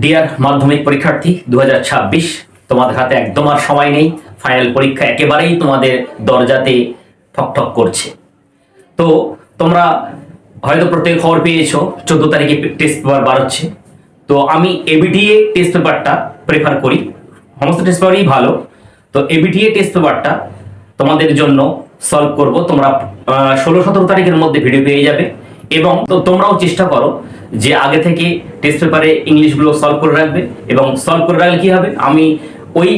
Deer মাধ্যমিক পরীক্ষার্থী 2026, তোমাদের হাতে একদম আর সময় নেই। ফাইনাল পরীক্ষা একেবারেই তোমাদের দরজাতে ঠকঠক করছে। তো তোমরা হয়তো প্রত্যেক খবর পেয়েছো 14 তারিখে টেস্ট পেপার বার হচ্ছে। তো আমি এবিটিএ টেস্ট পেপারটা প্রেফার করি, সমস্ত টেস্ট পেপারই ভালো। তো এবিটিএ টেস্ট পেপারটা তোমাদের জন্য সলভ করব। তোমরা 16-17 তারিখের মধ্যে ভিডিও পেয়ে যাবে এবং তো তোমরাও চেষ্টা করো যে আগে থেকে টেস্ট পেপারে ইংলিশগুলো সলভ করে রাখবে। এবং সলভ করে রাখলে কি হবে, আমি ওই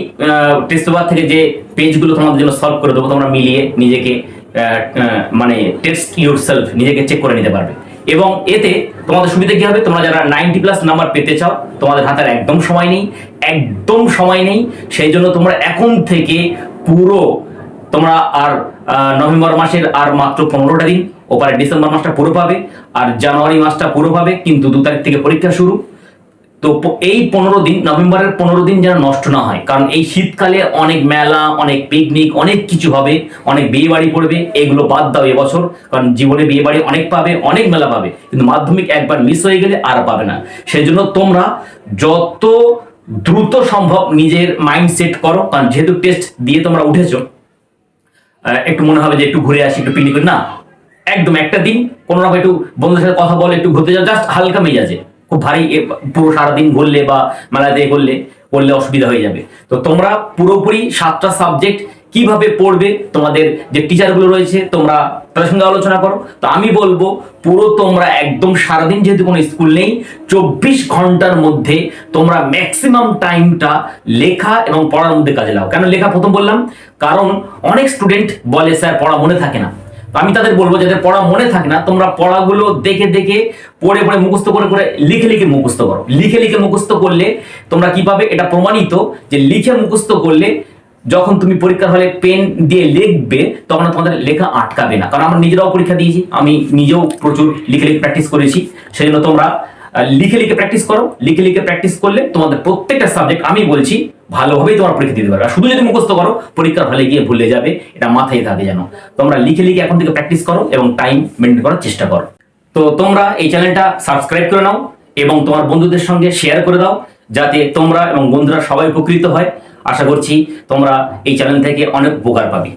টেস্ট পেপার থেকে যে পেজগুলো তোমাদের জন্য সলভ করে দেবো, তোমরা মিলিয়ে নিজেকে মানে টেস্ট ইউরসেলফ, নিজেকে চেক করে নিতে পারবে। এবং এতে তোমাদের সুবিধা কি হবে, তোমরা যারা 90+ নাম্বার পেতে চাও, তোমাদের হাতে একদম সময় নেই, একদম সময় নেই। সেই জন্য তোমরা এখন থেকে পুরো তোমরা আর নভেম্বর মাসের আর মাত্র 15টা দিন, ওপারে ডিসেম্বর মাসটা পুরো পাবে, আর জানুয়ারি মাসটা পুরো পাবে, কিন্তু 2 তারিখ থেকে পরীক্ষা শুরু। তো এই 15 দিন, নভেম্বরের 15 দিন যেন নষ্ট না হয়, কারণ এই শীতকালে অনেক মেলা, অনেক পিকনিক, অনেক কিছু হবে, অনেক বিয়ে বাড়ি পড়বে। এগুলো বাদ দাও এবছর, কারণ জীবনে বিয়ে বাড়ি অনেক পাবে, অনেক মেলা পাবে, কিন্তু মাধ্যমিক একবার মিস হয়ে গেলে আর পাবে না। সেই জন্য তোমরা যত দ্রুত সম্ভব নিজের মাইন্ড সেট করো, কারণ যেহেতু টেস্ট দিয়ে তোমরা উঠেছো, একটু মনে হবে যে একটু ঘুরে আসি, একটু পিকনিক না, একদম একটা দিন কোনো রকম একটু বন্ধুদের সাথে কথা বলে একটু ঘুরতে যাও, জাস্ট হালকা মেজাজে। খুব ভারী পুরো সারাদিন ঘুরলে বা মেলাতে করলে অসুবিধা হয়ে যাবে। তো তোমরা পুরোপুরি 7টা সাবজেক্ট কিভাবে পড়বে, তোমাদের যে টিচারগুলো রয়েছে তোমরা তাদের সঙ্গে আলোচনা করো। তো আমি বলবো পুরো তোমরা একদম সারাদিন, যেহেতু কোনো স্কুল নেই, 24 ঘন্টার মধ্যে তোমরা ম্যাক্সিমাম টাইমটা লেখা এবং পড়ার মধ্যে কাজে লাগাও। কেন লেখা প্রথম বললাম, কারণ অনেক স্টুডেন্ট বলে স্যার পড়া মনে থাকে না। আমি তাদের বলবো যাদের পড়া মনে থাকে না, তোমরা পড়াগুলো দেখে দেখে পড়ে পড়ে মুখস্থ করে করে লিখে লিখে মুখস্থ করো। লিখে লিখে মুখস্থ করলে তোমরা কি পাবে, এটা প্রমাণিত যে লিখে মুখস্থ করলে যখন তুমি পরীক্ষার হলে পেন দিয়ে লিখবে, তখন তোমাদের লেখা আটকাবে না। কারণ আমরা নিজেরাও পরীক্ষা দিয়েছি, আমি নিজেও প্রচুর লিখে লিখে প্র্যাকটিস করেছি। সেই জন্য তোমরা লিখে লিখে প্র্যাকটিস করো। লিখে লিখে প্র্যাকটিস করলে তোমাদের প্রত্যেকটা সাবজেক্ট আমি বলছি ভালোভাবেই তোমরা পরীক্ষা দিতে পারবে। শুধু যদি মুখস্থ করো, পরীক্ষার হলে গিয়ে ভুলে যাবে, এটা মাথায় থাকে যেন। তোমরা লিখে লিখে এখন থেকে প্র্যাকটিস করো এবং টাইম মেনটেন করার চেষ্টা করো। তো তোমরা এই চ্যানেলটা সাবস্ক্রাইব করে নাও এবং তোমার বন্ধুদের সঙ্গে শেয়ার করে দাও, যাতে তোমরা এবং বন্ধুরা সবাই উপকৃত হয়। আশা করছি তোমরা এই চ্যানেল থেকে অনেক উপকার পাবে।